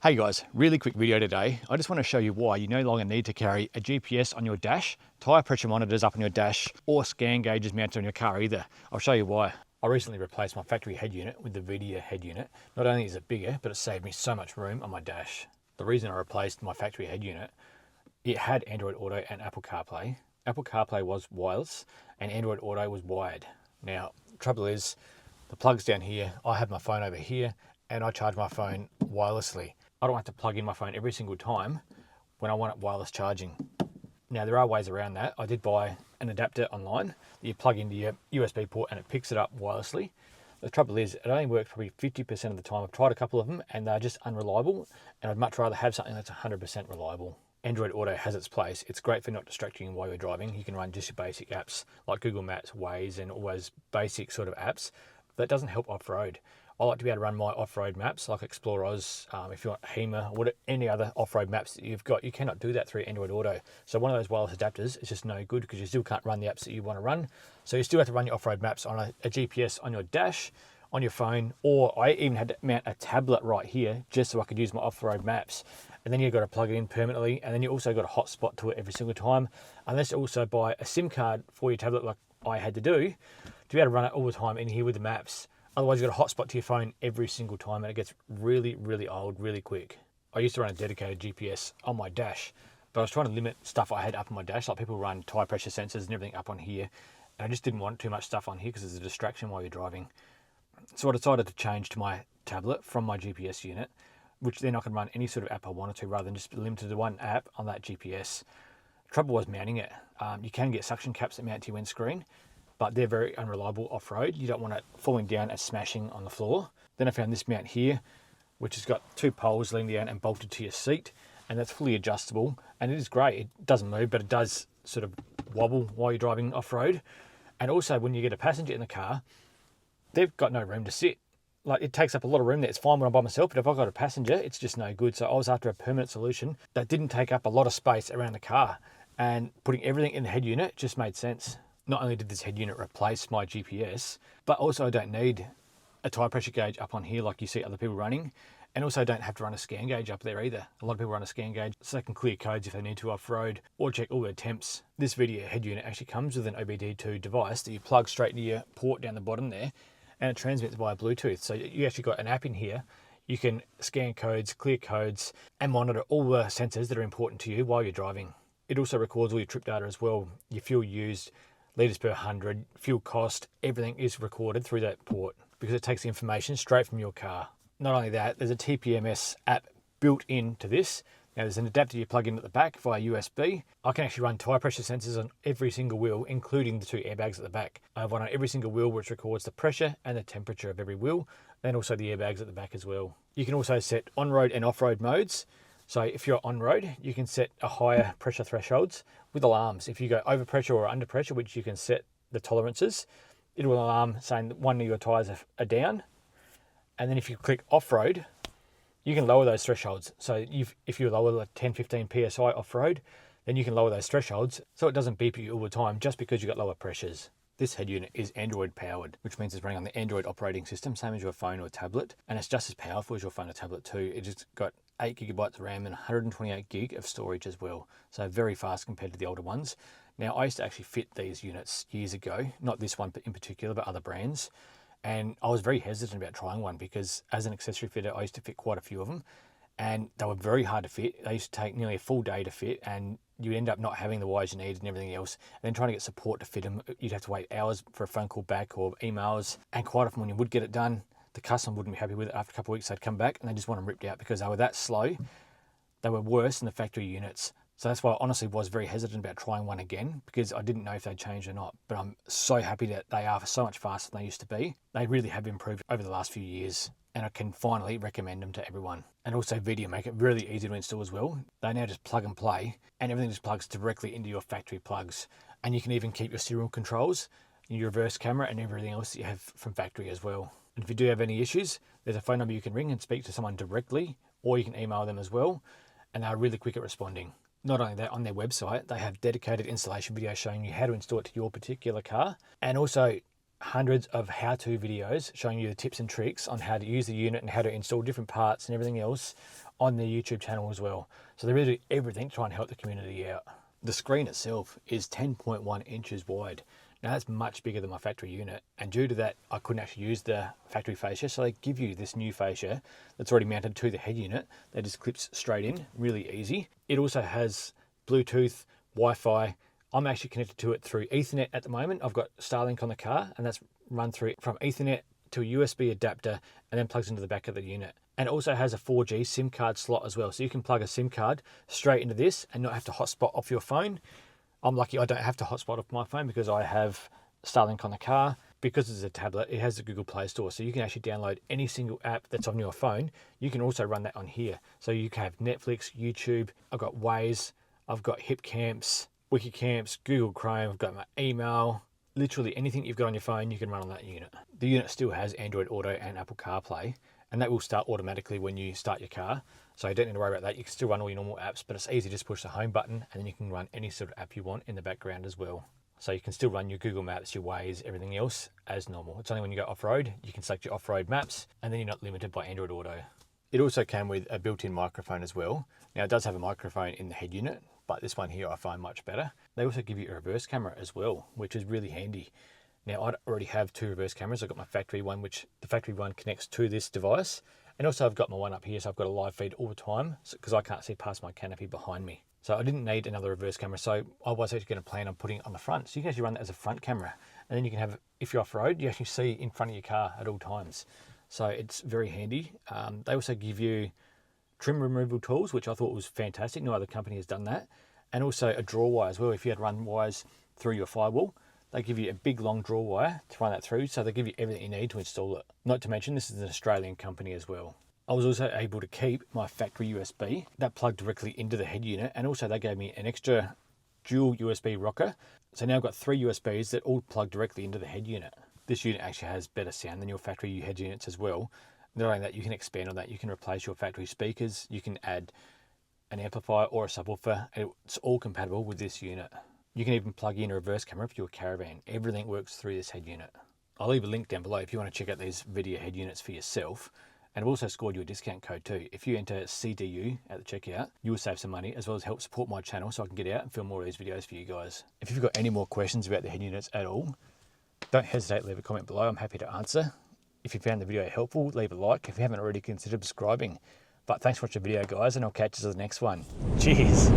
Hey guys, really quick video today. I just want to show you why you no longer need to carry a GPS on your dash, tyre pressure monitors up on your dash, or scan gauges mounted on your car either. I'll show you why. I recently replaced my factory head unit with the VIDIA head unit. Not only is it bigger, but it saved me so much room on my dash. The reason I replaced my factory head unit, it had Android Auto and Apple CarPlay. Apple CarPlay was wireless and Android Auto was wired. Now, the trouble is, the plug's down here, I have my phone over here, and I charge my phone wirelessly. I don't have to plug in my phone every single time when I want it wireless charging. Now there are ways around that. I did buy an adapter online that you plug into your USB port and it picks it up wirelessly. The trouble is it only works probably 50% of the time. I've tried a couple of them and they're just unreliable, and I'd much rather have something that's 100% reliable. Android Auto has its place. It's great for not distracting you while you're driving. You can run just your basic apps like Google Maps, Waze, and all those basic sort of apps. That doesn't help off-road. I like to be able to run my off-road maps like Explore Oz, if you want HEMA, or any other off-road maps that you've got. You cannot do that through Android Auto. So one of those wireless adapters is just no good because you still can't run the apps that you want to run. So you still have to run your off-road maps on a GPS on your dash, on your phone, or I even had to mount a tablet right here just so I could use my off-road maps. And then you've got to plug it in permanently, and then you also got a hotspot to it every single time, unless you also buy a SIM card for your tablet like I had to do, to be able to run it all the time in here with the maps. Otherwise, you've got a hotspot to your phone every single time, and it gets really, really old really quick. I used to run a dedicated GPS on my dash, but I was trying to limit stuff I had up on my dash. Like people run tyre pressure sensors and everything up on here, and I just didn't want too much stuff on here because it's a distraction while you're driving. So I decided to change to my tablet from my GPS unit, which then I could run any sort of app I wanted to rather than just be limited to one app on that GPS. Trouble was mounting it. You can get suction caps that mount to your windscreen, but they're very unreliable off-road. You don't want it falling down and smashing on the floor. Then I found this mount here, which has got two poles leaning down and bolted to your seat, and that's fully adjustable, and it is great. It doesn't move, but it does sort of wobble while you're driving off-road. And also, when you get a passenger in the car, they've got no room to sit. Like, it takes up a lot of room there. It's fine when I'm by myself, but if I've got a passenger, it's just no good. So I was after a permanent solution that didn't take up a lot of space around the car, and putting everything in the head unit just made sense. Not only did this head unit replace my GPS, but also I don't need a tyre pressure gauge up on here like you see other people running, and also I don't have to run a scan gauge up there either. A lot of people run a scan gauge so they can clear codes if they need to off-road or check all their temps. This VIDIA head unit actually comes with an OBD2 device that you plug straight into your port down the bottom there, and it transmits via Bluetooth. So you actually got an app in here. You can scan codes, clear codes, and monitor all the sensors that are important to you while you're driving. It also records all your trip data as well, your fuel used, litres per 100, fuel cost, everything is recorded through that port because it takes the information straight from your car. Not only that, there's a TPMS app built into this. Now there's an adapter you plug in at the back via USB. I can actually run tyre pressure sensors on every single wheel, including the two airbags at the back. I have one on every single wheel which records the pressure and the temperature of every wheel, and also the airbags at the back as well. You can also set on-road and off-road modes. So if you're on road, you can set a higher pressure thresholds with alarms. If you go over pressure or under pressure, which you can set the tolerances, it will alarm saying that one of your tyres are down. And then if you click off-road, you can lower those thresholds. So if you lower like 10, 15 PSI off-road, then you can lower those thresholds so it doesn't beep you all the time just because you've got lower pressures. This head unit is Android powered, which means it's running on the Android operating system, same as your phone or tablet, and it's just as powerful as your phone or tablet too. It's got 8 gigabytes of RAM and 128 gig of storage as well, so very fast compared to the older ones. Now, I used to actually fit these units years ago, not this one in particular, but other brands, and I was very hesitant about trying one because as an accessory fitter, I used to fit quite a few of them, and they were very hard to fit. They used to take nearly a full day to fit, and you end up not having the wires you need and everything else. And then trying to get support to fit them, you'd have to wait hours for a phone call back or emails. And quite often when you would get it done, the customer wouldn't be happy with it. After a couple of weeks, they'd come back and they just want them ripped out because they were that slow. They were worse than the factory units. So that's why I honestly was very hesitant about trying one again because I didn't know if they'd changed or not. But I'm so happy that they are so much faster than they used to be. They really have improved over the last few years, and I can finally recommend them to everyone. And also VIDIA make it really easy to install as well. They now just plug and play, and everything just plugs directly into your factory plugs. And you can even keep your serial controls, your reverse camera, and everything else that you have from factory as well. And if you do have any issues, there's a phone number you can ring and speak to someone directly, or you can email them as well, and they're really quick at responding. Not only that, on their website, they have dedicated installation videos showing you how to install it to your particular car, and also hundreds of how-to videos showing you the tips and tricks on how to use the unit and how to install different parts and everything else on their YouTube channel as well. So they really do everything to try and help the community out. The screen itself is 10.1 inches wide. Now that's much bigger than my factory unit, and due to that I couldn't actually use the factory fascia, so they give you this new fascia that's already mounted to the head unit that just clips straight in, really easy. It also has Bluetooth, Wi-Fi. I'm actually connected to it through Ethernet at the moment. I've got Starlink on the car, and that's run through from Ethernet to a USB adapter and then plugs into the back of the unit. And it also has a 4G SIM card slot as well, so you can plug a SIM card straight into this and not have to hotspot off your phone. I'm lucky I don't have to hotspot off my phone because I have Starlink on the car. Because it's a tablet, it has the Google Play Store, so you can actually download any single app that's on your phone. You can also run that on here. So you can have Netflix, YouTube, I've got Waze, I've got HipCamps, Wikicamps, Google Chrome, I've got my email. Literally anything you've got on your phone, you can run on that unit. The unit still has Android Auto and Apple CarPlay, and that will start automatically when you start your car. So you don't need to worry about that. You can still run all your normal apps, but it's easy. Just push the home button and then you can run any sort of app you want in the background as well. So you can still run your Google Maps, your Waze, everything else as normal. It's only when you go off-road, you can select your off-road maps, and then you're not limited by Android Auto. It also came with a built-in microphone as well. Now it does have a microphone in the head unit, but this one here I find much better. They also give you a reverse camera as well, which is really handy. Now I already have two reverse cameras. I've got my factory one, which the factory one connects to this device. And also I've got my one up here, so I've got a live feed all the time because I can't see past my canopy behind me. So I didn't need another reverse camera, so I was actually going to plan on putting it on the front. So you can actually run that as a front camera. And then you can have, if you're off-road, you actually see in front of your car at all times. So it's very handy. They also give you trim removal tools, which I thought was fantastic. No other company has done that. And also a draw wire as well. If you had run wires through your firewall, they give you a big long draw wire to run that through. So they give you everything you need to install it. Not to mention, this is an Australian company as well. I was also able to keep my factory USB that plugged directly into the head unit. And also they gave me an extra dual USB rocker. So now I've got 3 USBs that all plug directly into the head unit. This unit actually has better sound than your factory head units as well. Not only that, you can expand on that. You can replace your factory speakers. You can add an amplifier or a subwoofer. It's all compatible with this unit. You can even plug in a reverse camera for your caravan. Everything works through this head unit. I'll leave a link down below if you want to check out these video head units for yourself. And I've also scored you a discount code too. If you enter CDU at the checkout, you will save some money as well as help support my channel so I can get out and film more of these videos for you guys. If you've got any more questions about the head units at all, don't hesitate to leave a comment below. I'm happy to answer. If you found the video helpful, leave a like. If you haven't already, consider subscribing. But thanks for watching the video, guys, and I'll catch you in the next one. Cheers.